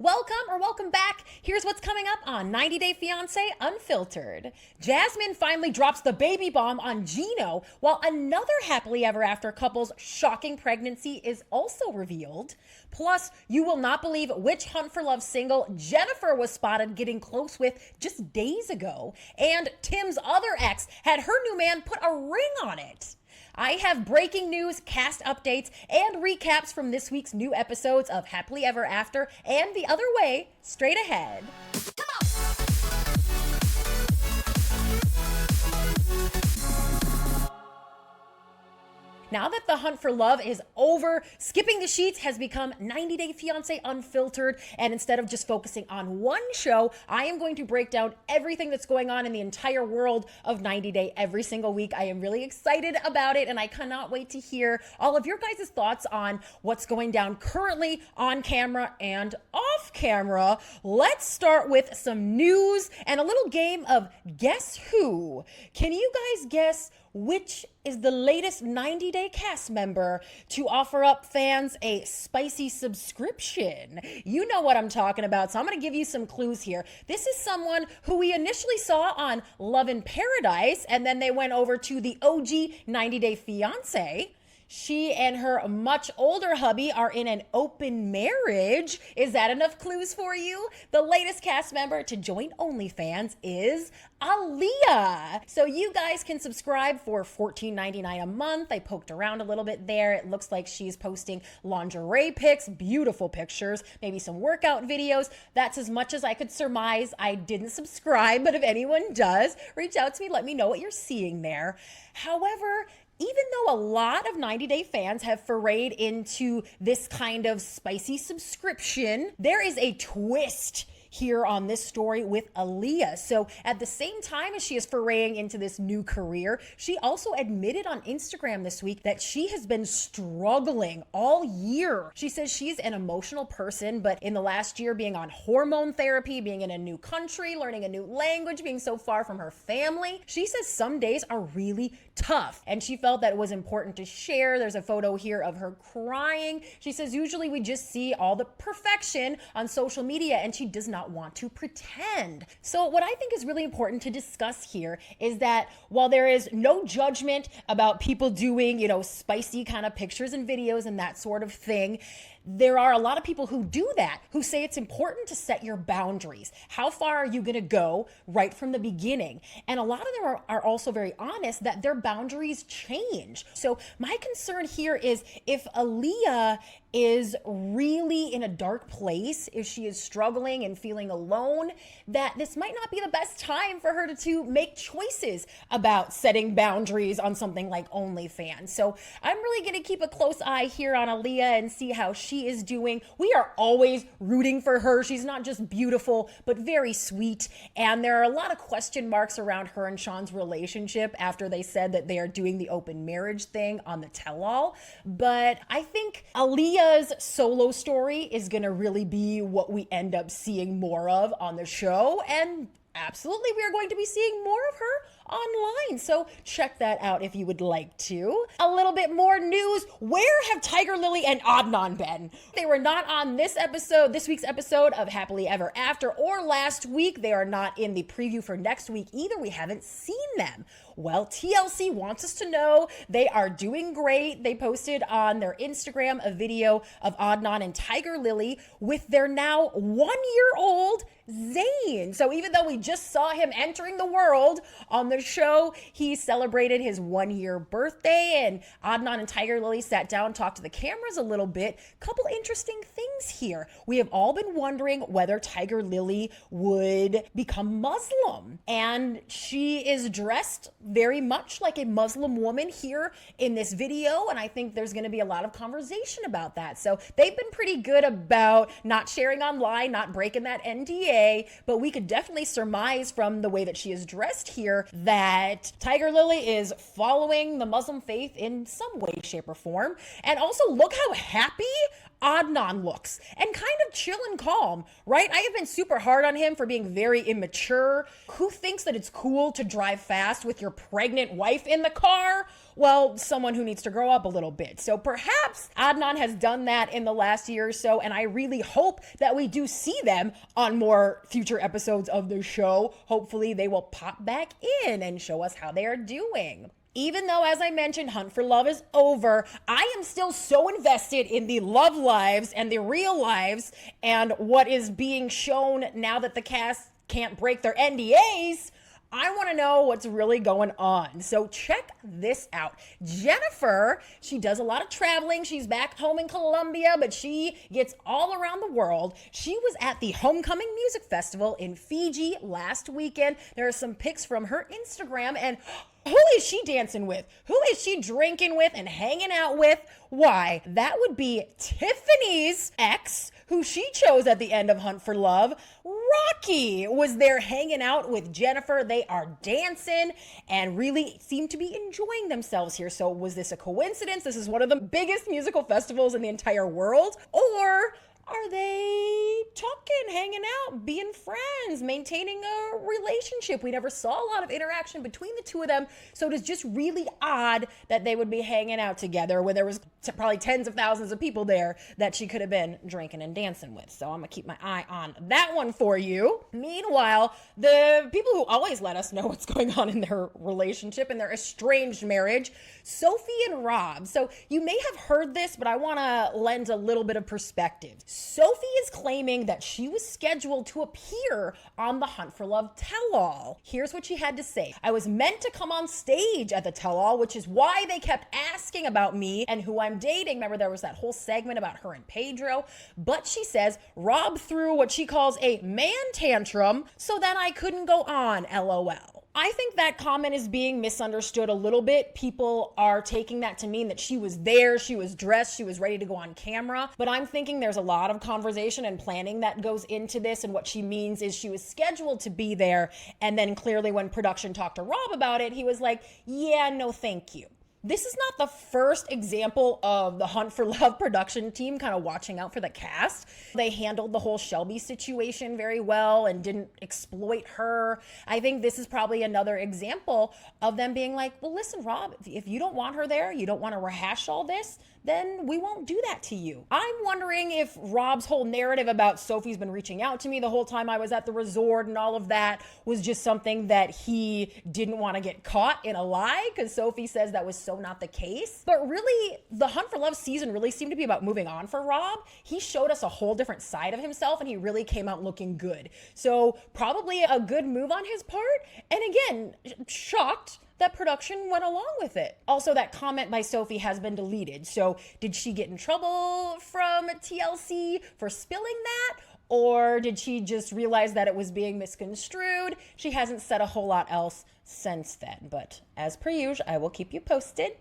Welcome back. Here's what's coming up on 90 Day Fiancé Unfiltered. Jasmine finally drops the baby bomb on Gino, while another happily ever after couple's shocking pregnancy is also revealed. Plus, you will not believe which Hunt for Love single Jeniffer was spotted getting close with just days ago. And Tim's other ex had her new man put a ring on it. I have breaking news, cast updates, and recaps from this week's new episodes of Happily Ever After and The Other Way straight ahead. Come on. Now that the hunt for love is over, Skipping the Sheets has become 90 Day Fiancé Unfiltered, and instead of just focusing on one show, I am going to break down everything that's going on in the entire world of 90 Day every single week. I am really excited about it, and I cannot wait to hear all of your guys' thoughts on what's going down currently on camera and off camera. Let's start with some news and a little game of Guess Who. Can you guys guess which is the latest 90 Day cast member to offer up fans a spicy subscription? You know what I'm talking about, so I'm going to give you some clues here. This is someone who we initially saw on Love in Paradise, and then they went over to the OG 90 Day Fiancé. She and her much older hubby are in an open marriage. Is that enough clues for you? The latest cast member to join OnlyFans is Aaliya. So you guys can subscribe for $14.99 a month. I poked around a little bit there. It looks like she's posting lingerie pics, beautiful pictures, maybe some workout videos. That's as much as I could surmise. I didn't subscribe, but if anyone does, reach out to me. Let me know what you're seeing there. However, even though a lot of 90 Day fans have forayed into this kind of spicy subscription, there is a twist here on this story with Aaliya. So at the same time as she is foraying into this new career, she also admitted on Instagram this week that she has been struggling all year. She says she's an emotional person, but in the last year being on hormone therapy, being in a new country, learning a new language, being so far from her family, she says some days are really tough. And she felt that it was important to share. There's a photo here of her crying. She says usually we just see all the perfection on social media, and she does not want to pretend. So what I think is really important to discuss here is that while there is no judgment about people doing, spicy kind of pictures and videos and that sort of thing, there are a lot of people who do that, who say it's important to set your boundaries. How far are you going to go right from the beginning? And a lot of them are also very honest that their boundaries change. So my concern here is if Aaliya is really in a dark place, if she is struggling and feeling alone, that this might not be the best time for her to make choices about setting boundaries on something like OnlyFans. So I'm really going to keep a close eye here on Aaliya and see how she is doing. We are always rooting for her. She's not just beautiful, but very sweet. And there are a lot of question marks around her and Sean's relationship after they said that they are doing the open marriage thing on the tell-all. But I think Aaliya's solo story is going to really be what we end up seeing more of on the show. And absolutely, we are going to be seeing more of her online. So check that out if you would like to. A little bit more news. Where have Tigerlily and Adnan been? They were not on this week's episode of Happily Ever After, or last week. They are not in the preview for next week either. We haven't seen them. Well, TLC wants us to know they are doing great. They posted on their Instagram a video of Adnan and Tigerlily with their now 1-year-old Zeyn. So even though we just saw him entering the world on the show, he celebrated his 1-year birthday, and Adnan and Tigerlily sat down, talked to the cameras a little bit. Couple interesting things here. We have all been wondering whether Tigerlily would become Muslim, and she is dressed very much like a Muslim woman here in this video, and I think there's going to be a lot of conversation about that. So they've been pretty good about not sharing online, not breaking that NDA, but we could definitely surmise from the way that she is dressed here that Tigerlily is following the Muslim faith in some way, shape, or form. And also, look how happy Adnan looks and kind of chill and calm, right? I have been super hard on him for being very immature. Who thinks that it's cool to drive fast with your pregnant wife in the car? Well, someone who needs to grow up a little bit. So perhaps Adnan has done that in the last year or so, and I really hope that we do see them on more future episodes of the show. Hopefully they will pop back in and show us how they are doing. Even though, as I mentioned, Hunt for Love is over, I am still so invested in the love lives and the real lives and what is being shown now that the cast can't break their NDAs. I want to know what's really going on. So check this out. Jeniffer, she does a lot of traveling. She's back home in Colombia, but she gets all around the world. She was at the Homecoming Music Festival in Fiji last weekend. There are some pics from her Instagram, and who is she dancing with? Who is she drinking with and hanging out with? Why, that would be Tiffany's ex, who she chose at the end of Hunt for Love. Rocky was there hanging out with Jeniffer. They are dancing and really seem to be enjoying themselves here. So was this a coincidence? This is one of the biggest musical festivals in the entire world. Or are they talking, hanging out, being friends, maintaining a relationship? We never saw a lot of interaction between the two of them, so it is just really odd that they would be hanging out together when there was probably tens of thousands of people there that she could have been drinking and dancing with. So I'm gonna keep my eye on that one for you. Meanwhile, the people who always let us know what's going on in their relationship and their estranged marriage, Sophie and Rob. So you may have heard this, but I want to lend a little bit of perspective. Sophie is claiming that she was scheduled to appear on the Hunt for Love tell-all. Here's what she had to say. I was meant to come on stage at the tell-all, which is why they kept asking about me and who I'm dating. Remember, there was that whole segment about her and Pedro. But she says Rob threw what she calls a man tantrum so that I couldn't go on, LOL. I think that comment is being misunderstood a little bit. People are taking that to mean that she was there, she was dressed, she was ready to go on camera. But I'm thinking there's a lot of conversation and planning that goes into this. And what she means is she was scheduled to be there. And then clearly when production talked to Rob about it, he was like, yeah, no, thank you. This is not the first example of the Hunt for Love production team kind of watching out for the cast. They handled the whole Shelby situation very well and didn't exploit her. I think this is probably another example of them being like, well, listen, Rob, if you don't want her there, you don't want to rehash all this, then we won't do that to you. I'm wondering if Rob's whole narrative about Sophie's been reaching out to me the whole time I was at the resort and all of that was just something that he didn't want to get caught in a lie, because Sophie says that was so not the case. But really, the Hunt for Love season really seemed to be about moving on for Rob. He showed us a whole different side of himself and he really came out looking good. So probably a good move on his part. And again, shocked that production went along with it. Also, that comment by Sophie has been deleted. So did she get in trouble from TLC for spilling that? Or did she just realize that it was being misconstrued? She hasn't said a whole lot else since then. But as per usual, I will keep you posted,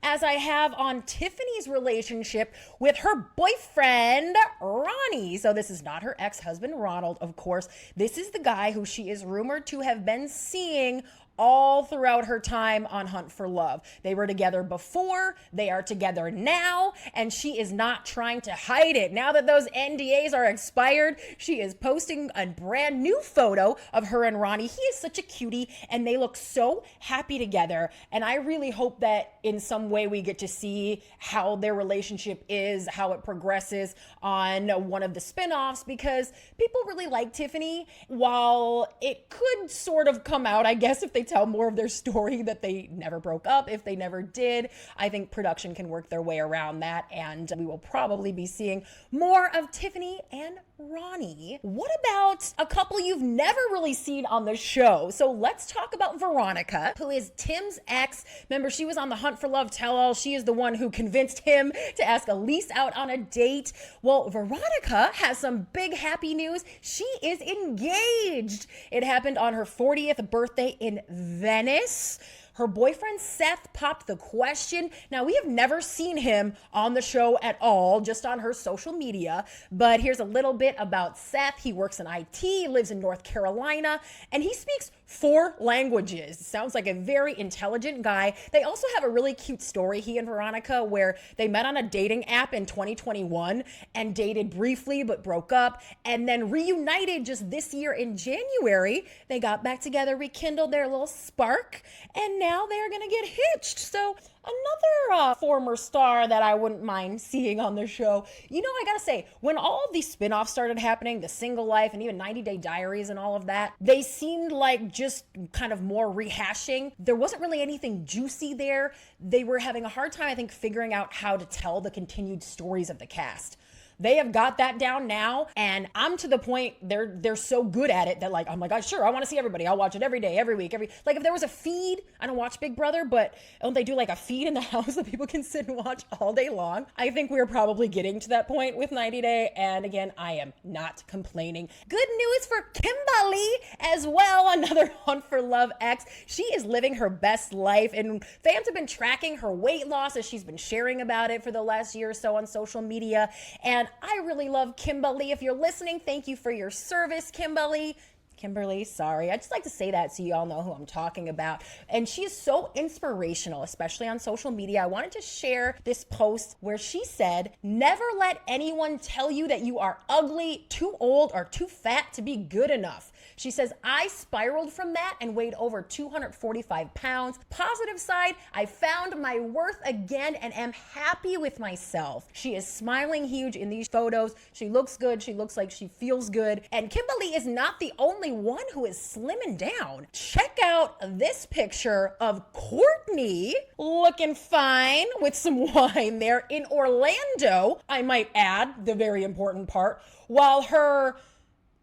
as I have on Tiffany's relationship with her boyfriend, Ronnie. So this is not her ex-husband, Ronald, of course. This is the guy who she is rumored to have been seeing all throughout her time on Hunt for Love. They were together before, they are together now, and she is not trying to hide it. Now that those NDAs are expired, she is posting a brand new photo of her and Ronnie. He is such a cutie, and they look so happy together, and I really hope that in some way we get to see how their relationship is, how it progresses on one of the spinoffs, because people really like Tiffany. While it could sort of come out, I guess, if they tell more of their story that they never broke up, if they never did, I think production can work their way around that, and we will probably be seeing more of Tiffany and Ronnie. What about a couple you've never really seen on the show? So let's talk about Veronica, who is Tim's ex. Remember, she was on the Hunt for Love tell-all. She is the one who convinced him to ask Elise out on a date. Well, Veronica has some big happy news. She is engaged. It happened on her 40th birthday in Venice. her boyfriend Seth popped the question. Now, we have never seen him on the show at all, just on her social media, but here's a little bit about Seth. He works in IT, lives in North Carolina, and he speaks 4 languages. Sounds like a very intelligent guy. They also have a really cute story, he and Veronica, where they met on a dating app in 2021 and dated briefly but broke up and then reunited just this year in January. They got back together, rekindled their little spark, and now they're gonna get hitched. So another former star that I wouldn't mind seeing on the show. You know, I gotta say, when all of these spinoffs started happening, The Single Life and even 90 Day Diaries and all of that, they seemed like just kind of more rehashing. There wasn't really anything juicy there. They were having a hard time, I think, figuring out how to tell the continued stories of the cast. They have got that down now, and I'm to the point they're so good at it that like I'm like, oh, sure, I want to see everybody. I'll watch it every day, every week, like if there was a feed, I don't watch Big Brother, but don't they do like a feed in the house that people can sit and watch all day long? I think we're probably getting to that point with 90 Day, and again, I am not complaining. Good news for Kimberly as well, another Hunt for Love ex. She is living her best life, and fans have been tracking her weight loss as she's been sharing about it for the last year or so on social media, and I really love Kimberly. If you're listening, thank you for your service, Kimberly, sorry. I just like to say that so you all know who I'm talking about. And she is so inspirational, especially on social media. I wanted to share this post where she said, "Never let anyone tell you that you are ugly, too old, or too fat to be good enough." She says, "I spiraled from that and weighed over 245 pounds. Positive side, I found my worth again and am happy with myself." She is smiling huge in these photos. She looks good. She looks like she feels good. And Kimberly is not the only one who is slimming down. Check out this picture of Cortney looking fine with some wine there in Orlando, I might add, the very important part, while her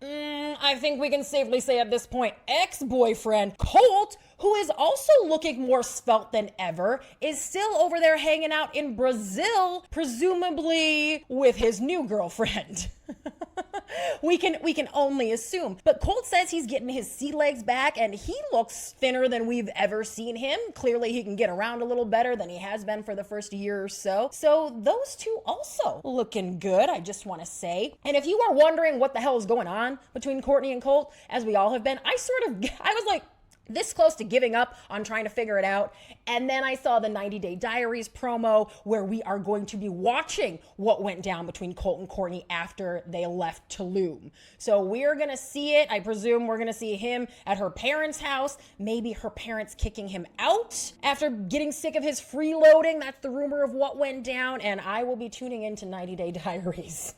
I think we can safely say at this point, ex-boyfriend Colt, who is also looking more svelte than ever, is still over there hanging out in Brazil, presumably with his new girlfriend. We can only assume. But Colt says he's getting his sea legs back and he looks thinner than we've ever seen him. Clearly he can get around a little better than he has been for the first year or so. So those two also looking good, I just want to say. And if you are wondering what the hell is going on between Cortney and Colt, as we all have been, I was like, this close to giving up on trying to figure it out. And then I saw the 90 Day Diaries promo where we are going to be watching what went down between Colt and Cortney after they left Tulum. So we're going to see it. I presume we're going to see him at her parents' house, maybe her parents kicking him out after getting sick of his freeloading. That's the rumor of what went down. And I will be tuning into 90 Day Diaries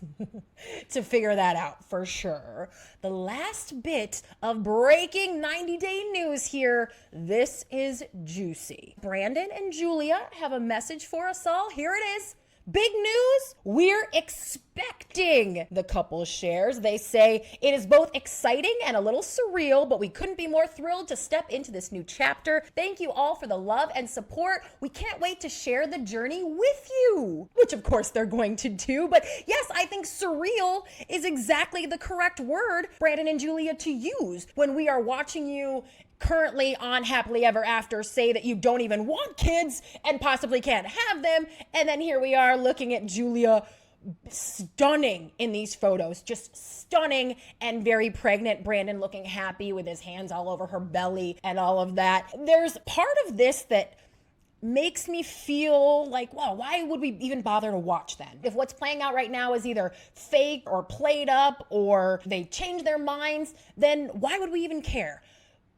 to figure that out for sure. The last bit of breaking 90 Day news here. This is juicy. Brandon and Julia have a message for us all. Here it is. Big news, we're expecting, the couple shares. They say it is both exciting and a little surreal, but we couldn't be more thrilled to step into this new chapter. Thank you all for the love and support. We can't wait to share the journey with you, which of course they're going to do. But yes, I think surreal is exactly the correct word, Brandon and Julia, to use when we are watching you currently on Happily Ever After say that you don't even want kids and possibly can't have them. And then here we are looking at Julia, stunning in these photos, just stunning and very pregnant. Brandon looking happy with his hands all over her belly and all of that. There's part of this that makes me feel like, well, why would we even bother to watch then? If what's playing out right now is either fake or played up or they change their minds, then why would we even care?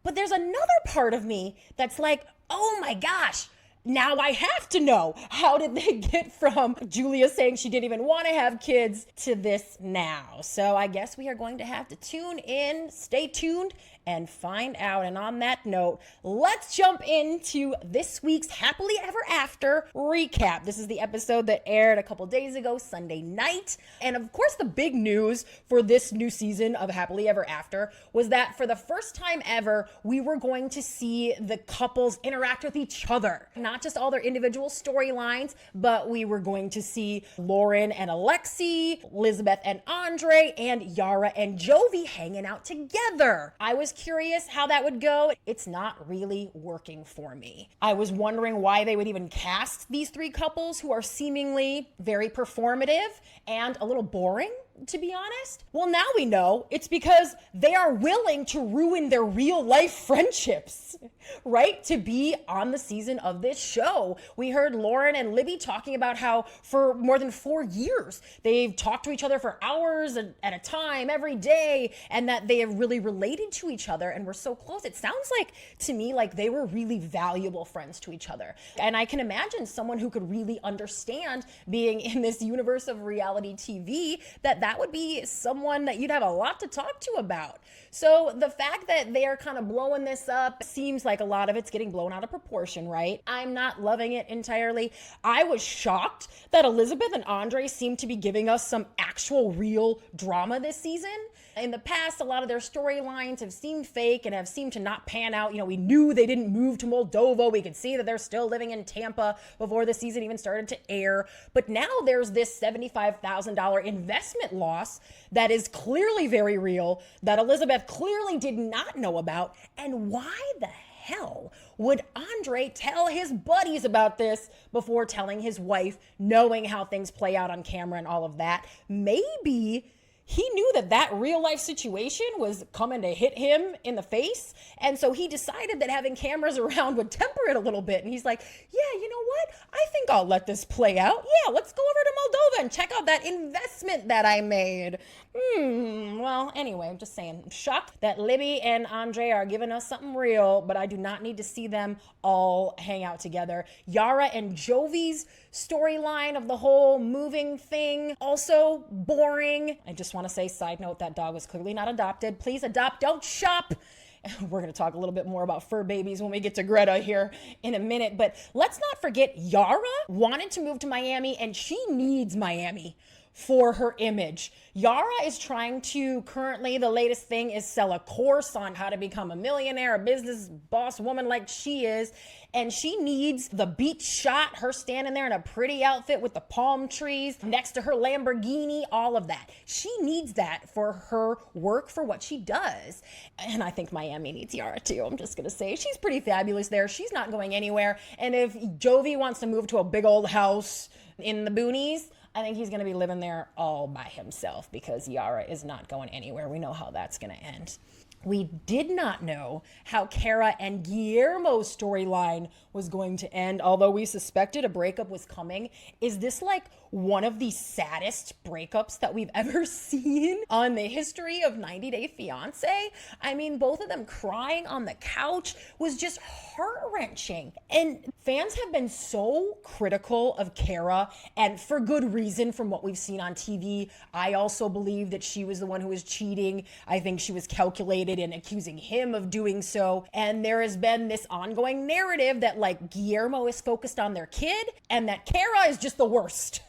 But there's another part of me that's like, oh my gosh, now I have to know. How did they get from Julia saying she didn't even want to have kids to this now? So I guess we are going to have to tune in, stay tuned, and find out. And on that note, let's jump into this week's Happily Ever After recap. This is the episode that aired a couple days ago, Sunday night. And of course, the big news for this new season of Happily Ever After was that for the first time ever, we were going to see the couples interact with each other. not just all their individual storylines, but we were going to see Loren and Alexei, Elizabeth and Andrei, and Yara and Jovi hanging out together. I was curious how that would go. It's not really working for me. I was wondering why they would even cast these three couples who are seemingly very performative and a little boring, to be honest. Well, now we know it's because they are willing to ruin their real life friendships, right? To be on the season of this show. We heard Loren and Libby talking about how for more than 4 years, they've talked to each other for hours at a time every day, and that they have really related to each other and were so close. It sounds like, to me, like they were really valuable friends to each other. And I can imagine someone who could really understand being in this universe of reality TV, that would be someone that you'd have a lot to talk to about. So the fact that they are kind of blowing this up seems like a lot of it's getting blown out of proportion, right? I'm not loving it entirely. I was shocked that Elizabeth and Andrei seemed to be giving us some actual real drama this season. In the past, a lot of their storylines have seemed fake and have seemed to not pan out. You know, we knew they didn't move to Moldova. We could see that they're still living in Tampa before the season even started to air. But now there's this $75,000 investment loss that is clearly very real, that Elizabeth clearly did not know about. And why the hell would Andrei tell his buddies about this before telling his wife, knowing how things play out on camera and all of that? Maybe he knew that real life situation was coming to hit him in the face. And so he decided that having cameras around would temper it a little bit. And he's like, yeah, you know what? I think I'll let this play out. Yeah, let's go over to Moldova and check out that investment that I made. Well, anyway, I'm just saying, I'm shocked that Libby and Andrei are giving us something real, but I do not need to see them all hang out together. Yara and Jovi's storyline of the whole moving thing, also boring. I just want to say, side note, that dog was clearly not adopted. Please adopt, don't shop. We're going to talk a little bit more about fur babies when we get to Greta here in a minute. But let's not forget, Yara wanted to move to Miami, and she needs Miami for her image. Yara is trying to, currently, the latest thing is sell a course on how to become a millionaire, a business boss woman like she is. And she needs the beach shot, her standing there in a pretty outfit with the palm trees next to her Lamborghini, all of that. She needs that for her work, for what she does. And I think Miami needs Yara too. I'm just gonna say, she's pretty fabulous there. She's not going anywhere. And if Jovi wants to move to a big old house in the boonies, I think he's going to be living there all by himself, because Yara is not going anywhere. We know how that's going to end. We did not know how Kara and Guillermo's storyline was going to end, although we suspected a breakup was coming. Is this like one of the saddest breakups that we've ever seen on the history of 90 Day Fiancé? I mean, both of them crying on the couch was just heart-wrenching. And fans have been so critical of Kara, and for good reason, from what we've seen on TV. I also believe that she was the one who was cheating. I think she was calculated in accusing him of doing so. And there has been this ongoing narrative that like Guillermo is focused on their kid and that Kara is just the worst.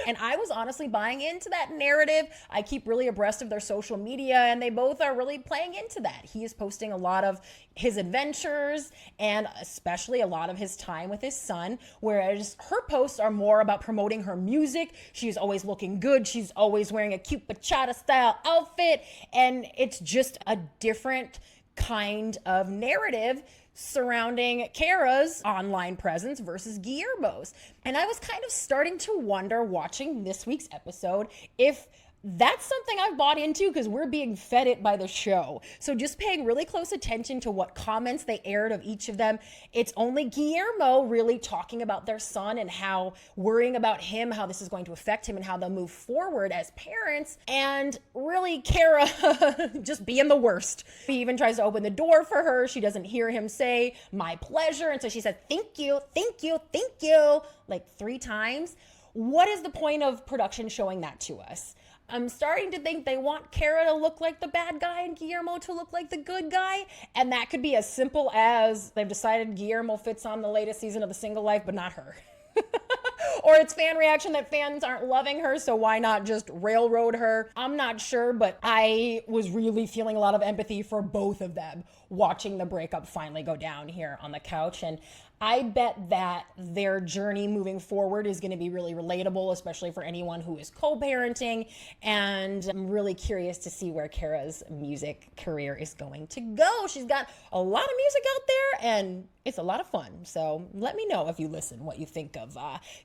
And I was honestly buying into that narrative. I keep really abreast of their social media, and they both are really playing into that. He is posting a lot of his adventures and especially a lot of his time with his son, whereas her posts are more about promoting her music. She's always looking good. She's always wearing a cute bachata style outfit, and it's just a different kind of narrative surrounding Kara's online presence versus Guillermo's. And I was kind of starting to wonder, watching this week's episode, if that's something I've bought into, because we're being fed it by the show. So just paying really close attention to what comments they aired of each of them. It's only Guillermo really talking about their son and how worrying about him, how this is going to affect him and how they'll move forward as parents. And really Kara just being the worst. He even tries to open the door for her. She doesn't hear him say, "My pleasure." And so she said, "Thank you, thank you, thank you," like 3 times. What is the point of production showing that to us? I'm starting to think they want Kara to look like the bad guy and Guillermo to look like the good guy. And that could be as simple as they've decided Guillermo fits on the latest season of The Single Life, but not her. Or it's fan reaction that fans aren't loving her, so why not just railroad her? I'm not sure, but I was really feeling a lot of empathy for both of them watching the breakup finally go down here on the couch. And I bet that their journey moving forward is going to be really relatable, especially for anyone who is co-parenting. And I'm really curious to see where Kara's music career is going to go. She's got a lot of music out there and it's a lot of fun. So let me know if you listen what you think of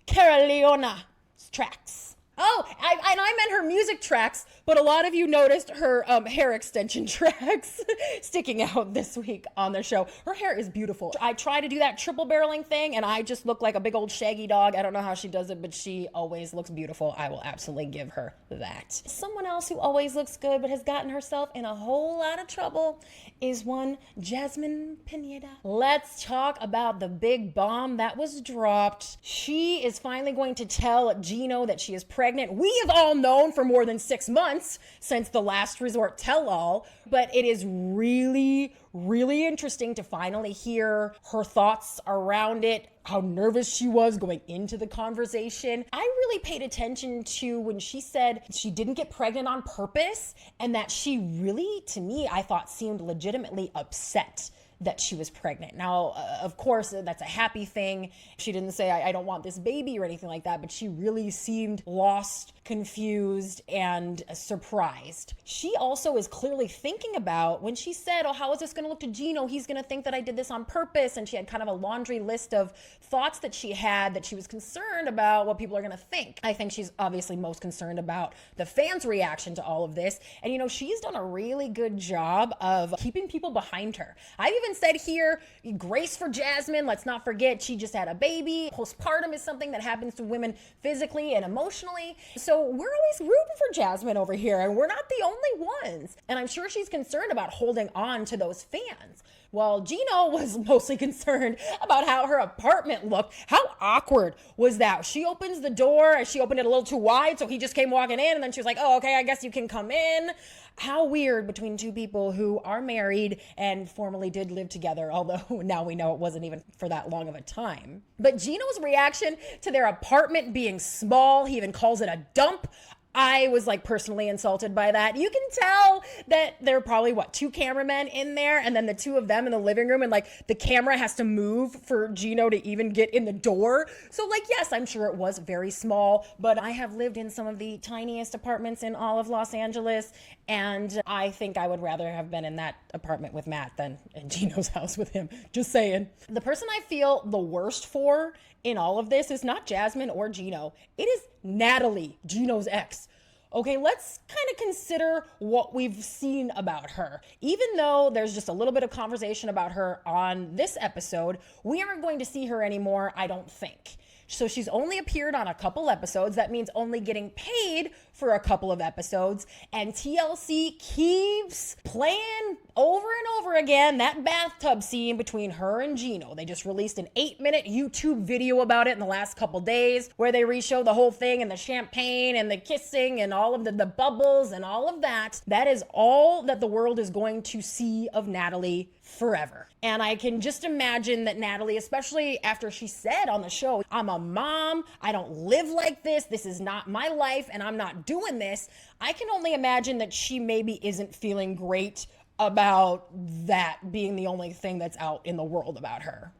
Kara Leona's tracks. Oh, I meant her music tracks, but a lot of you noticed her hair extension tracks sticking out this week on the show. Her hair is beautiful. I try to do that triple barreling thing, and I just look like a big old shaggy dog. I don't know how she does it, but she always looks beautiful. I will absolutely give her that. Someone else who always looks good but has gotten herself in a whole lot of trouble is one Jasmine Pineda. Let's talk about the big bomb that was dropped. She is finally going to tell Gino that she is pregnant. We have all known for more than 6 months since the last resort tell-all, but it is really, really interesting to finally hear her thoughts around it, how nervous she was going into the conversation. I really paid attention to when she said she didn't get pregnant on purpose, and that she really, to me, I thought seemed legitimately upset that she was pregnant. Now, of course, that's a happy thing. She didn't say, I don't want this baby or anything like that, but she really seemed lost, confused, and surprised. She also is clearly thinking about when she said, oh, how is this gonna look to Gino? He's gonna think that I did this on purpose. And she had kind of a laundry list of thoughts that she had, that she was concerned about what people are gonna think. I think she's obviously most concerned about the fans' reaction to all of this. And she's done a really good job of keeping people behind her. I've even said here, grace for Jasmine. Let's not forget she just had a baby. Postpartum is something that happens to women physically and emotionally. So we're always rooting for Jasmine over here, and we're not the only ones. And I'm sure she's concerned about holding on to those fans. Well, Gino was mostly concerned about how her apartment looked. How awkward was that? She opens the door and she opened it a little too wide, so he just came walking in, and then she was like, oh, okay, I guess you can come in. How weird between two people who are married and formerly did live together, although now we know it wasn't even for that long of a time. But Gino's reaction to their apartment being small, he even calls it a dump. I was personally insulted by that. You can tell that there are probably, 2 cameramen in there, and then the 2 of them in the living room, and the camera has to move for Gino to even get in the door. So yes, I'm sure it was very small, but I have lived in some of the tiniest apartments in all of Los Angeles, and I think I would rather have been in that apartment with Matt than in Gino's house with him. Just saying. The person I feel the worst for in all of this is not Jasmine or Gino. It is Natalie, Gino's ex. Okay, let's kind of consider what we've seen about her. Even though there's just a little bit of conversation about her on this episode, we aren't going to see her anymore, I don't think. So she's only appeared on a couple episodes. That means only getting paid for a couple of episodes. And TLC keeps playing over and over again that bathtub scene between her and Gino. They just released an 8-minute YouTube video about it in the last couple days, where they re-show the whole thing and the champagne and the kissing and all of the bubbles and all of that. That is all that the world is going to see of Natalie forever. And I can just imagine that Natalie, especially after she said on the show, I'm a mom, I don't live like this is not my life, and I'm not doing this. I can only imagine that she maybe isn't feeling great about that being the only thing that's out in the world about her,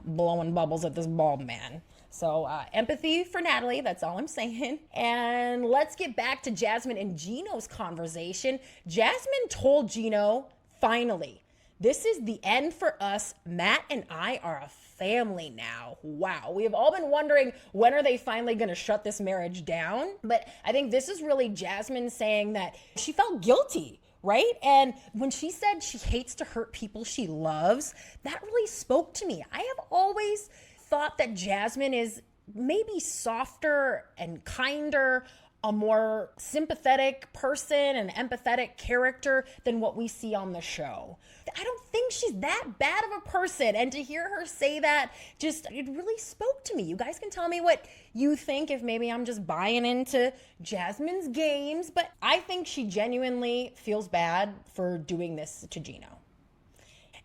blowing bubbles at this bald man. So empathy for Natalie, that's all I'm saying. And let's get back to Jasmine and Gino's conversation. Jasmine told Gino, finally, this is the end for us. Matt and I are a family now. Wow. We have all been wondering, when are they finally going to shut this marriage down? But I think this is really Jasmine saying that she felt guilty, right? And when she said she hates to hurt people she loves, that really spoke to me. I have always thought that Jasmine is maybe softer and kinder, a more sympathetic person, an empathetic character than what we see on the show. I don't think she's that bad of a person. And to hear her say that, it really spoke to me. You guys can tell me what you think, if maybe I'm just buying into Jasmine's games, but I think she genuinely feels bad for doing this to Gino.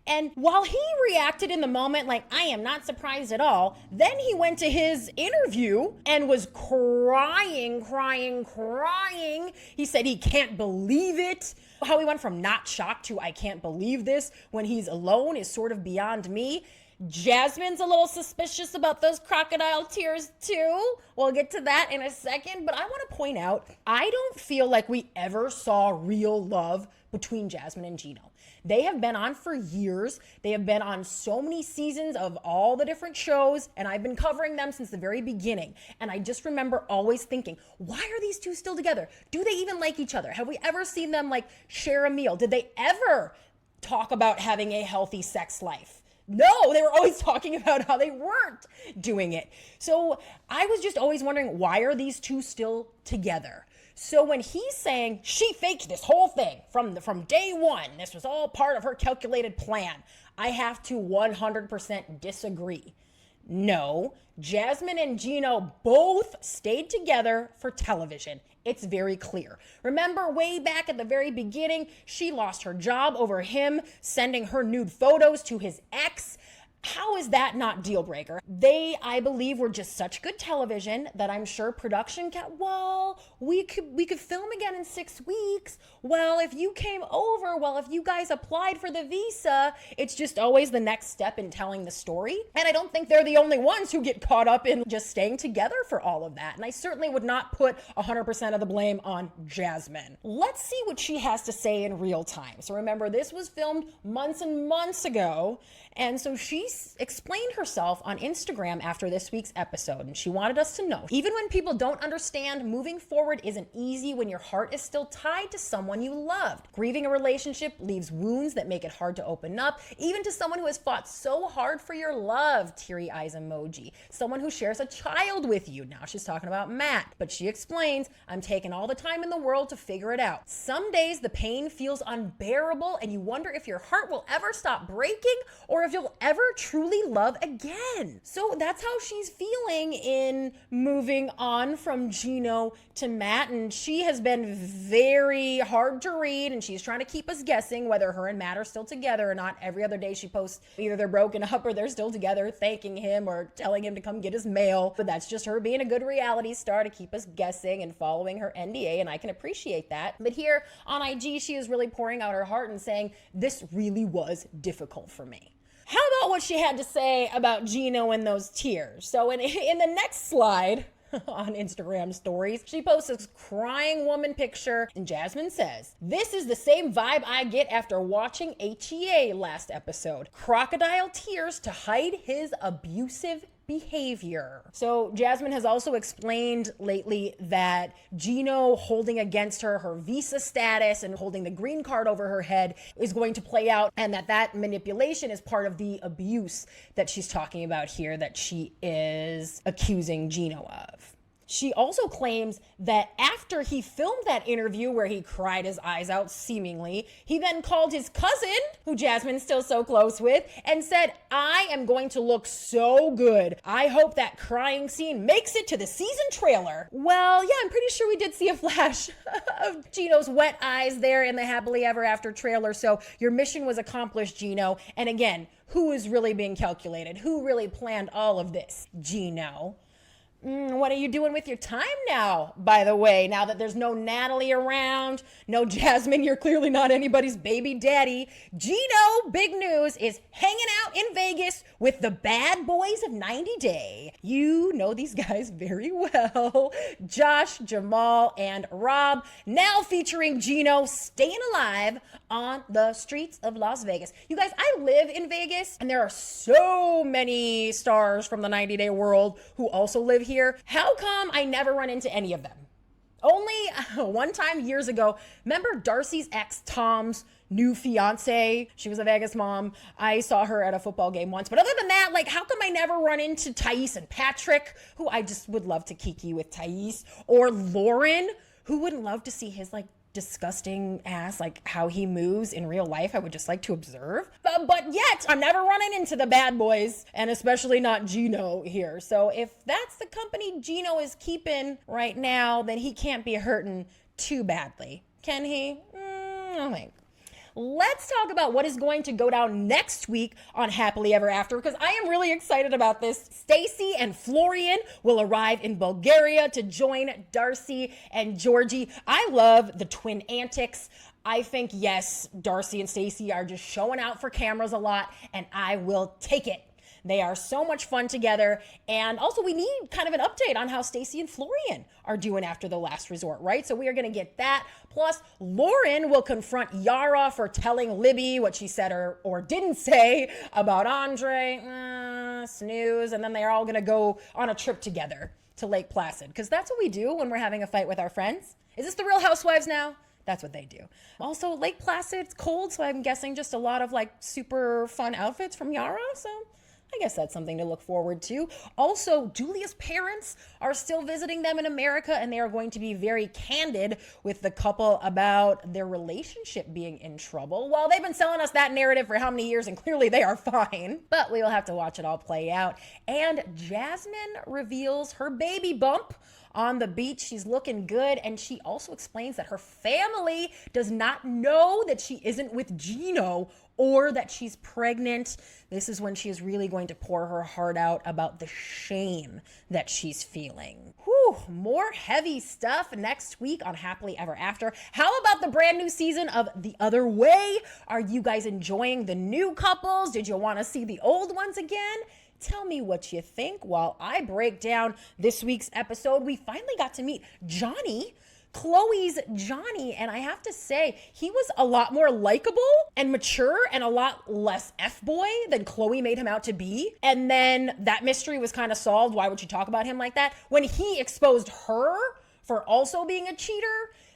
And while he reacted in the moment I am not surprised at all, then he went to his interview and was crying. He said he can't believe it. How he went from not shocked to I can't believe this when he's alone is sort of beyond me. Jasmine's a little suspicious about those crocodile tears too. We'll get to that in a second, but I want to point out, I don't feel like we ever saw real love between Jasmine and Gino. They have been on for years. They have been on so many seasons of all the different shows, and I've been covering them since the very beginning. And I just remember always thinking, why are these two still together? Do they even like each other? Have we ever seen them like share a meal? Did they ever talk about having a healthy sex life? No, they were always talking about how they weren't doing it. So I was just always wondering, why are these two still together? So when he's saying she faked this whole thing from day one, this was all part of her calculated plan, I have to 100% disagree. No, Jasmine and Gino both stayed together for television. It's very clear. Remember way back at the very beginning, she lost her job over him sending her nude photos to his ex. How is that not deal breaker? They, I believe, were just such good television that I'm sure production we could film again in 6 weeks. Well, if you came over, if you guys applied for the visa, it's just always the next step in telling the story. And I don't think they're the only ones who get caught up in just staying together for all of that. And I certainly would not put 100% of the blame on Jasmine. Let's see what she has to say in real time. So remember, this was filmed months and months ago. And so she explained herself on Instagram after this week's episode, and she wanted us to know, even when people don't understand, moving forward isn't easy when your heart is still tied to someone you loved. Grieving a relationship leaves wounds that make it hard to open up, even to someone who has fought so hard for your love, teary eyes emoji. Someone who shares a child with you. Now she's talking about Matt, but she explains, I'm taking all the time in the world to figure it out. Some days the pain feels unbearable and you wonder if your heart will ever stop breaking or if you'll ever truly love again. So that's how she's feeling in moving on from Gino to Matt, and she has been very hard to read, and she's trying to keep us guessing whether her and Matt are still together or not. Every other day she posts either they're broken up or they're still together, thanking him or telling him to come get his mail. But that's just her being a good reality star to keep us guessing and following her NDA, and I can appreciate that. But here on IG, she is really pouring out her heart and saying, this really was difficult for me. How about what she had to say about Gino and those tears? So in the next slide on Instagram stories, she posts this crying woman picture, and Jasmine says, this is the same vibe I get after watching HEA last episode. Crocodile tears to hide his abusive behavior. So Jasmine has also explained lately that Gino holding against her visa status and holding the green card over her head is going to play out, and that manipulation is part of the abuse that she's talking about here that she is accusing Gino of. She also claims that after he filmed that interview where he cried his eyes out seemingly, he then called his cousin, who Jasmine's still so close with, and said, I am going to look so good. I hope that crying scene makes it to the season trailer. Well, yeah, I'm pretty sure we did see a flash of Gino's wet eyes there in the Happily Ever After trailer. So your mission was accomplished, Gino. And again, who is really being calculated? Who really planned all of this? Gino. What are you doing with your time now, by the way, now that there's no Natalie around, no Jasmine, you're clearly not anybody's baby daddy. Gino, big news, is hanging out in Vegas with the bad boys of 90 Day. You know these guys very well. Josh, Jamal, and Rob, now featuring Gino staying alive on the streets of Las Vegas. You guys, I live in Vegas, and there are so many stars from the 90 Day world who also live here. How come I never run into any of them? Only one time years ago, remember Darcy's ex Tom's new fiance? She was a Vegas mom. I saw her at a football game once. But other than that, how come I never run into Thais and Patrick, who I just would love to kiki with Thais, or Loren, who wouldn't love to see his disgusting ass, how he moves in real life. I would just like to observe. But yet, I'm never running into the bad boys, and especially not Gino here. So if that's the company Gino is keeping right now, then he can't be hurting too badly. Can he? I don't think. Let's talk about what is going to go down next week on Happily Ever After, because I am really excited about this. Stacy and Florian will arrive in Bulgaria to join Darcy and Georgie. I love the twin antics. I think, yes, Darcy and Stacy are just showing out for cameras a lot, and I will take it. They are so much fun together. And also we need kind of an update on how Stacey and Florian are doing after the last resort, right? So we are going to get that. Plus, Loren will confront Yara for telling Libby what she said or didn't say about Andrei. Snooze. And then they're all going to go on a trip together to Lake Placid, because that's what we do when we're having a fight with our friends. Is this the Real Housewives now? That's what they do. Also, Lake Placid, it's cold, so I'm guessing just a lot of like super fun outfits from Yara. So I guess that's something to look forward to. Also, Julia's parents are still visiting them in America, and they are going to be very candid with the couple about their relationship being in trouble. Well, they've been selling us that narrative for how many years, and clearly they are fine. But we will have to watch it all play out. And Jasmine reveals her baby bump on the beach. She's looking good, and she also explains that her family does not know that she isn't with Gino or that she's pregnant. This is when she is really going to pour her heart out about the shame that she's feeling. Whew, more heavy stuff next week on Happily Ever After. How about the brand new season of The Other Way? Are you guys enjoying the new couples? Did you want to see the old ones again? Tell me what you think while I break down this week's episode. We finally got to meet Johny, Chloe's Johny, and I have to say, he was a lot more likable and mature and a lot less F-boy than Chloe made him out to be. And then that mystery was kind of solved. Why would you talk about him like that? When he exposed her for also being a cheater.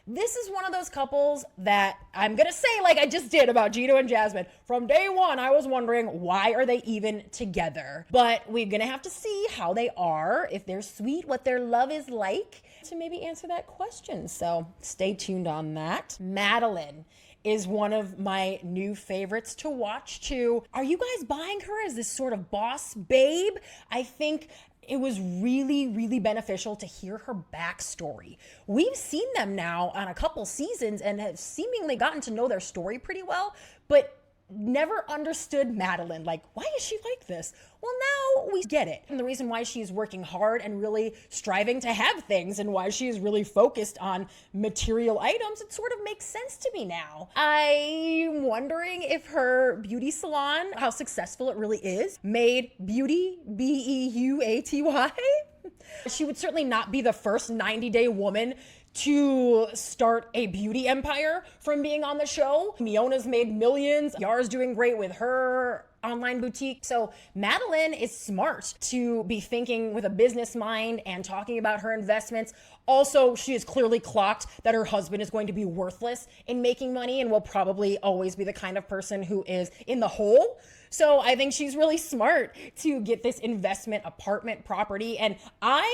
This is one of those couples that I'm going to say, like I just did about Gino and Jasmine. From day one, I was wondering, why are they even together? But we're going to have to see how they are, if they're sweet, what their love is like, to maybe answer that question. So stay tuned on that. Madeline is one of my new favorites to watch too. Are you guys buying her as this sort of boss babe? I think it was really, really beneficial to hear her backstory. We've seen them now on a couple seasons and have seemingly gotten to know their story pretty well, but never understood Madeline. Like, why is she like this? Well, now we get it. And the reason why she's working hard and really striving to have things and why she is really focused on material items, it sort of makes sense to me now. I'm wondering if her beauty salon, how successful it really is, made beauty, B-E-U-A-T-Y. She would certainly not be the first 90-day woman to start a beauty empire from being on the show. Miona's made millions. Yara's doing great with her online boutique. So Madeleine is smart to be thinking with a business mind and talking about her investments. Also, she has clearly clocked that her husband is going to be worthless in making money and will probably always be the kind of person who is in the hole. So I think she's really smart to get this investment apartment property. And I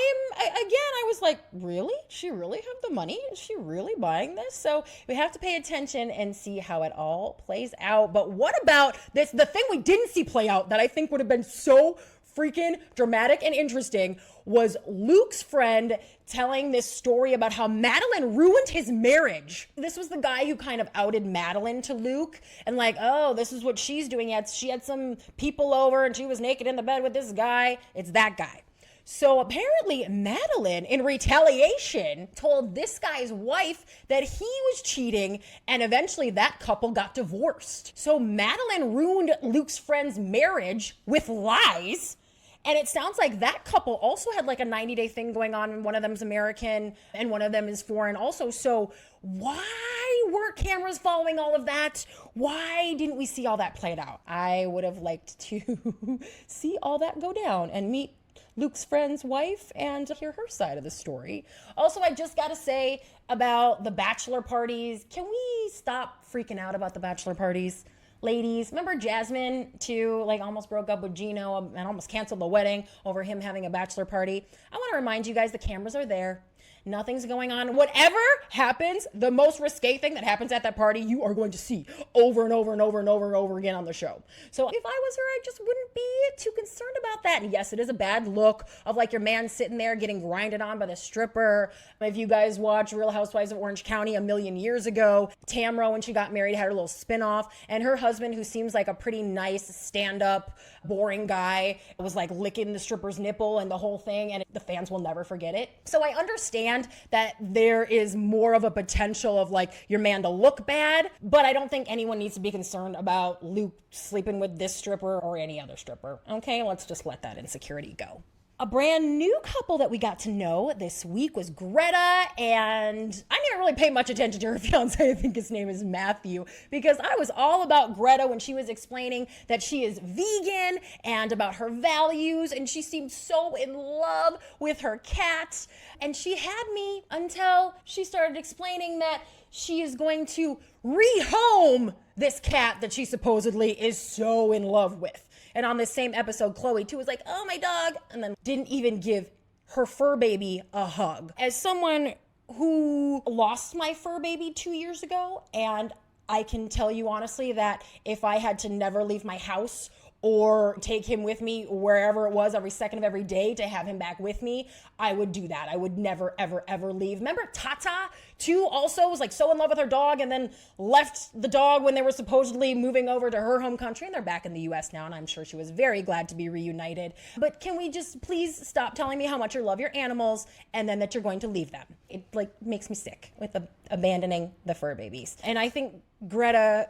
was like, really? She really have the money? Is she really buying this? So we have to pay attention and see how it all plays out. But what about this? The thing we didn't see play out that I think would have been so freaking dramatic and interesting was Luke's friend telling this story about how Madeleine ruined his marriage. This was the guy who kind of outed Madeleine to Luke and like, oh, this is what she's doing. She had some people over and she was naked in the bed with this guy. It's that guy. So apparently Madeleine, in retaliation, told this guy's wife that he was cheating, and eventually that couple got divorced. So Madeleine ruined Luke's friend's marriage with lies. And it sounds like that couple also had like a 90-day thing going on, and one of them's American and one of them is foreign also. So why weren't cameras following all of that? Why didn't we see all that played out? I would have liked to see all that go down and meet Luke's friend's wife and hear her side of the story. Also, I just got to say about the bachelor parties. Can we stop freaking out about the bachelor parties? Ladies, remember Jasmine too, like almost broke up with Gino and almost canceled the wedding over him having a bachelor party? I want to remind you guys the cameras are there. Nothing's going on. Whatever happens, the most risque thing that happens at that party, you are going to see over and over and over and over and over again on the show. So if I was her, I just wouldn't be too concerned about that. And yes, it is a bad look of like your man sitting there getting grinded on by the stripper. If you guys watch Real Housewives of Orange County a million years ago, Tamra, when she got married, had her little spinoff, and her husband, who seems like a pretty nice stand-up, boring guy, was like licking the stripper's nipple and the whole thing, and the fans will never forget it. So I understand understand that there is more of a potential of like your man to look bad, but I don't think anyone needs to be concerned about Luke sleeping with this stripper or any other stripper. Okay, let's just let that insecurity go. A brand new couple that we got to know this week was Greta, and I didn't really pay much attention to her fiance. I think his name is Matthew, because I was all about Greta when she was explaining that she is vegan and about her values, and she seemed so in love with her cat. And she had me until she started explaining that she is going to rehome this cat that she supposedly is so in love with. And on this same episode, Chloe too was like, oh, my dog, and then didn't even give her fur baby a hug. As someone who lost my fur baby 2 years ago, and I can tell you honestly that if I had to never leave my house or take him with me wherever it was every second of every day to have him back with me, I would do that. I would never, ever, ever leave. Remember Tata, too, also was like so in love with her dog and then left the dog when they were supposedly moving over to her home country, and they're back in the US now, and I'm sure she was very glad to be reunited. But can we just please stop telling me how much you love your animals and then that you're going to leave them? It like makes me sick with abandoning the fur babies. And I think Greta,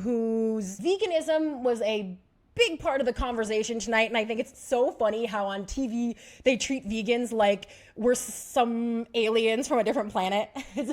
whose veganism was a big part of the conversation tonight, and I think it's so funny how on TV they treat vegans like we're some aliens from a different planet.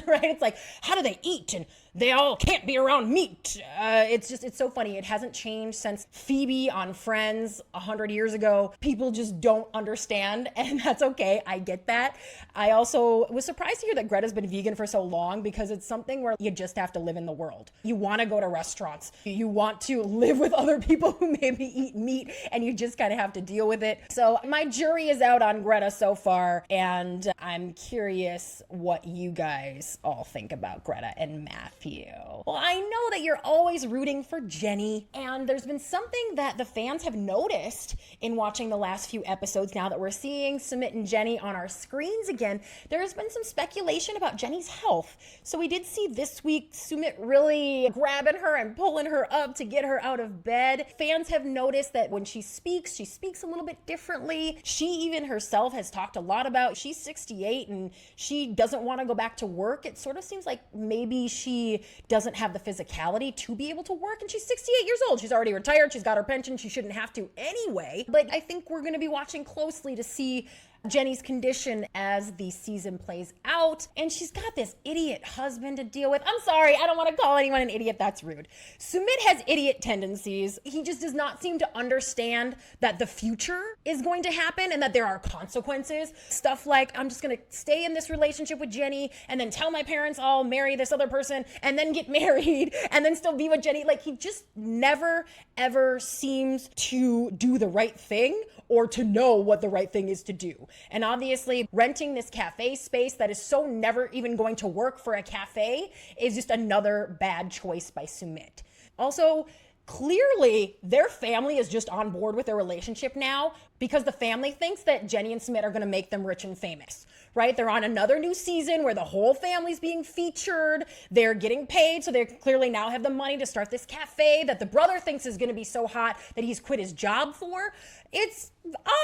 Right? It's like, how do they eat? And they all can't be around meat. It's so funny. It hasn't changed since Phoebe on Friends 100 years ago. People just don't understand, and that's okay. I get that. I also was surprised to hear that Greta's been vegan for so long, because it's something where you just have to live in the world. You want to go to restaurants. You want to live with other people who maybe eat meat, and you just kind of have to deal with it. So my jury is out on Greta so far, and I'm curious what you guys all think about Greta and Matthew. Well, I know that you're always rooting for Jenny, and there's been something that the fans have noticed in watching the last few episodes. Now that we're seeing Sumit and Jenny on our screens again, there's been some speculation about Jenny's health. So we did see this week Sumit really grabbing her and pulling her up to get her out of bed. Fans have noticed that when she speaks a little bit differently. She even herself has talked a lot about she's 68 and she doesn't want to go back to work. It sort of seems like maybe she doesn't have the physicality to be able to work, and she's 68 years old. She's already retired. She's got her pension. She shouldn't have to anyway. But I think we're going to be watching closely to see Jenny's condition as the season plays out. And she's got this idiot husband to deal with. I'm sorry, I don't want to call anyone an idiot. That's rude. Sumit has idiot tendencies. He just does not seem to understand that the future is going to happen and that there are consequences. Stuff like, I'm just going to stay in this relationship with Jenny and then tell my parents I'll marry this other person and then get married and then still be with Jenny. Like, he just never, ever seems to do the right thing or to know what the right thing is to do. And obviously, renting this cafe space that is so never even going to work for a cafe is just another bad choice by Sumit. Also, clearly, their family is just on board with their relationship now because the family thinks that Jenny and Sumit are going to make them rich and famous, right? They're on another new season where the whole family's being featured. They're getting paid, so they clearly now have the money to start this cafe that the brother thinks is going to be so hot that he's quit his job for. It's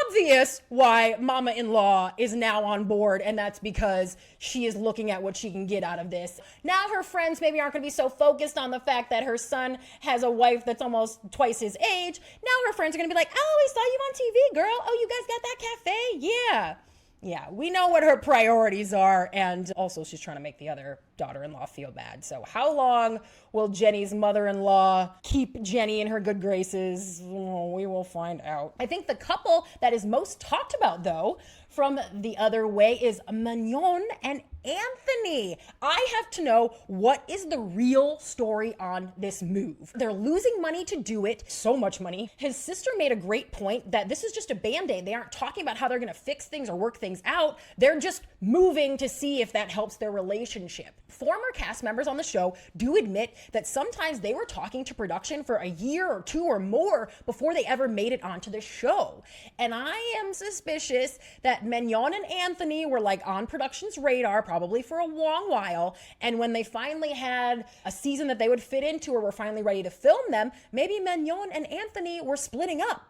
obvious why mama-in-law is now on board, and that's because she is looking at what she can get out of this. Now her friends maybe aren't going to be so focused on the fact that her son has a wife that's almost twice his age. Now her friends are going to be like, oh, we saw you on TV, girl. Oh, you guys got that cafe? Yeah, we know what her priorities are, and also she's trying to make the other daughter-in-law feel bad. So how long will Jenny's mother-in-law keep Jenny in her good graces? We will find out. I think the couple that is most talked about, though, from the other way is Manon and Anthony. I have to know, what is the real story on this move? They're losing money to do it, so much money. His sister made a great point that this is just a band-aid. They aren't talking about how they're going to fix things or work things out. They're just moving to see if that helps their relationship. Former cast members on the show do admit that sometimes they were talking to production for a year or two or more before they ever made it onto the show. And I am suspicious that Manon and Anthony were like on production's radar probably for a long while, and when they finally had a season that they would fit into or were finally ready to film them, maybe Manon and Anthony were splitting up.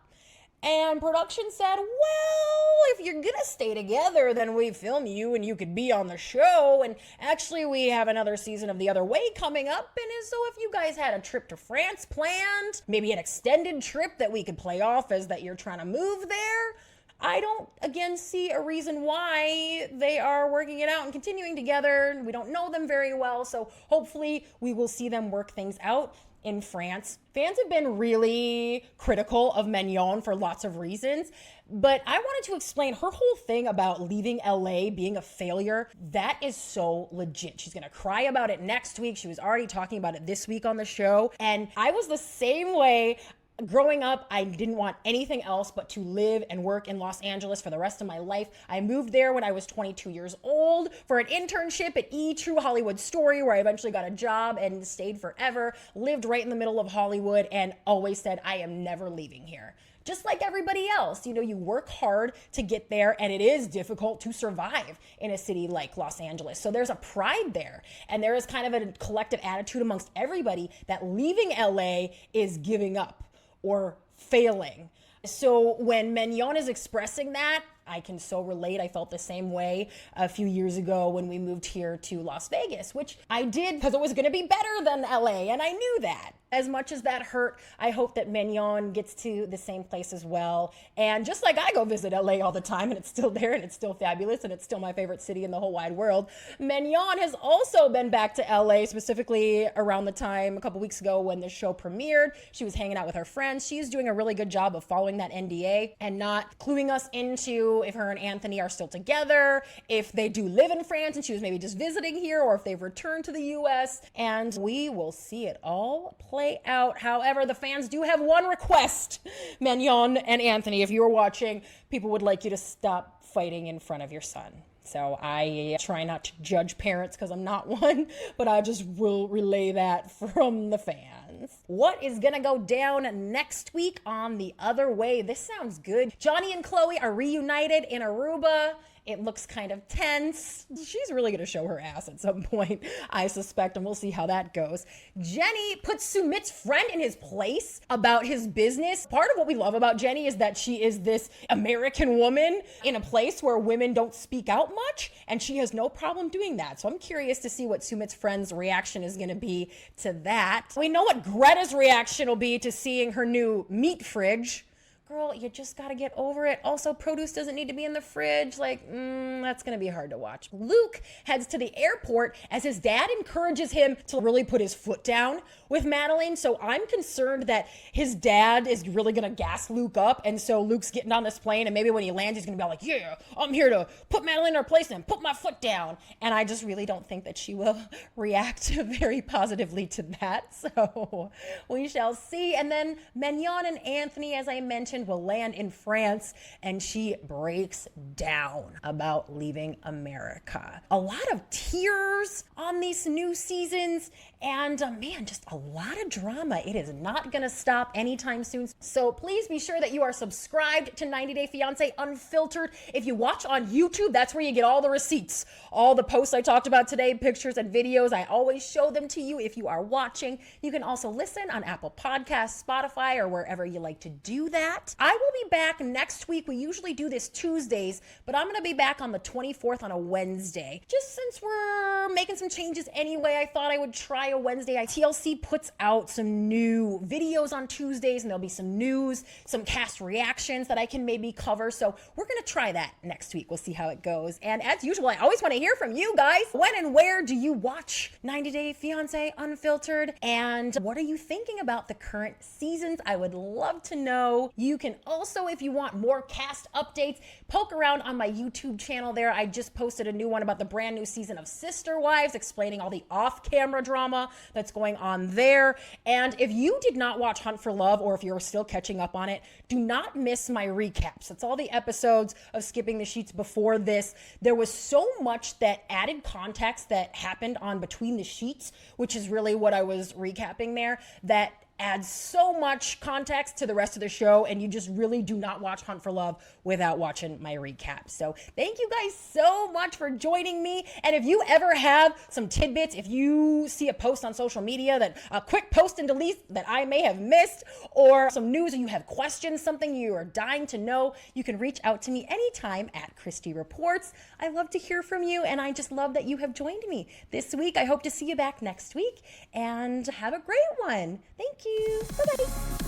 And production said, well, if you're gonna stay together, then we film you and you could be on the show. And actually, we have another season of The Other Way coming up. And so if you guys had a trip to France planned, maybe an extended trip that we could play off as that you're trying to move there, I don't, again, see a reason why they are working it out and continuing together. We don't know them very well, so hopefully we will see them work things out in France. Fans have been really critical of Manon for lots of reasons, but I wanted to explain her whole thing about leaving LA being a failure. That is so legit. She's gonna cry about it next week. She was already talking about it this week on the show, and I was the same way. Growing up, I didn't want anything else but to live and work in Los Angeles for the rest of my life. I moved there when I was 22 years old for an internship at True Hollywood Story, where I eventually got a job and stayed forever, lived right in the middle of Hollywood, and always said, I am never leaving here. Just like everybody else, you know, you work hard to get there, and it is difficult to survive in a city like Los Angeles. So there's a pride there, and there is kind of a collective attitude amongst everybody that leaving LA is giving up or failing. So when Manon is expressing that, I can so relate. I felt the same way a few years ago when we moved here to Las Vegas, which I did because it was going to be better than LA, and I knew that. As much as that hurt, I hope that Manon gets to the same place as well. And just like I go visit LA all the time, and it's still there, and it's still fabulous, and it's still my favorite city in the whole wide world, Manon has also been back to LA, specifically around the time a couple weeks ago when the show premiered. She was hanging out with her friends. She's doing a really good job of following that NDA and not cluing us into if her and Anthony are still together, if they do live in France and she was maybe just visiting here, or if they've returned to the US, and we will see it all play out. However, the fans do have one request. Manon and Anthony, if you are watching, people would like you to stop fighting in front of your son. So I try not to judge parents because I'm not one, but I just will relay that from the fans. What is gonna go down next week on The Other Way? This sounds good. Johny and Chloe are reunited in Aruba. It looks kind of tense. She's really going to show her ass at some point, I suspect, and we'll see how that goes. Jenny puts Sumit's friend in his place about his business. Part of what we love about Jenny is that she is this American woman in a place where women don't speak out much, and she has no problem doing that. So I'm curious to see what Sumit's friend's reaction is going to be to that. We know what Greta's reaction will be to seeing her new meat fridge. Girl, you just gotta get over it. Also, produce doesn't need to be in the fridge. That's gonna be hard to watch. Luke heads to the airport as his dad encourages him to really put his foot down with Madeleine. So I'm concerned that his dad is really gonna gas Luke up. And so Luke's getting on this plane, and maybe when he lands, he's gonna be like, yeah, I'm here to put Madeleine in her place and put my foot down. And I just really don't think that she will react very positively to that. So we shall see. And then Manon and Anthony, as I mentioned, will land in France, and she breaks down about leaving America. A lot of tears on these new seasons, and man, just a lot of drama. It is not gonna stop anytime soon. So please be sure that you are subscribed to 90 Day Fiancé Unfiltered. If you watch on YouTube, that's where you get all the receipts, all the posts I talked about today, pictures and videos. I always show them to you if you are watching. You can also listen on Apple Podcasts, Spotify, or wherever you like to do that. I will be back next week. We usually do this Tuesdays, but I'm going to be back on the 24th on a Wednesday. Just since we're making some changes anyway, I thought I would try a Wednesday. TLC puts out some new videos on Tuesdays, and there'll be some news, some cast reactions that I can maybe cover. So we're going to try that next week. We'll see how it goes. And as usual, I always want to hear from you guys. When and where do you watch 90 Day Fiancé Unfiltered? And what are you thinking about the current seasons? I would love to know. You can also, if you want more cast updates, poke around on my YouTube channel there. I just posted a new one about the brand new season of Sister Wives, explaining all the off-camera drama that's going on there. And if you did not watch Hunt for Love, or if you're still catching up on it, do not miss my recaps. It's all the episodes of Skipping the Sheets before this. There was so much that added context that happened on Between the Sheets, which is really what I was recapping there, that adds so much context to the rest of the show, and you just really do not watch Hunt for Love without watching my recap. So thank you guys so much for joining me. And if you ever have some tidbits, if you see a post on social media, that a quick post and delete that I may have missed, or some news, or you have questions, something you are dying to know, you can reach out to me anytime at Christy Reports. I love to hear from you, and I just love that you have joined me this week. I hope to see you back next week, and have a great one. Thank you. Bye-bye.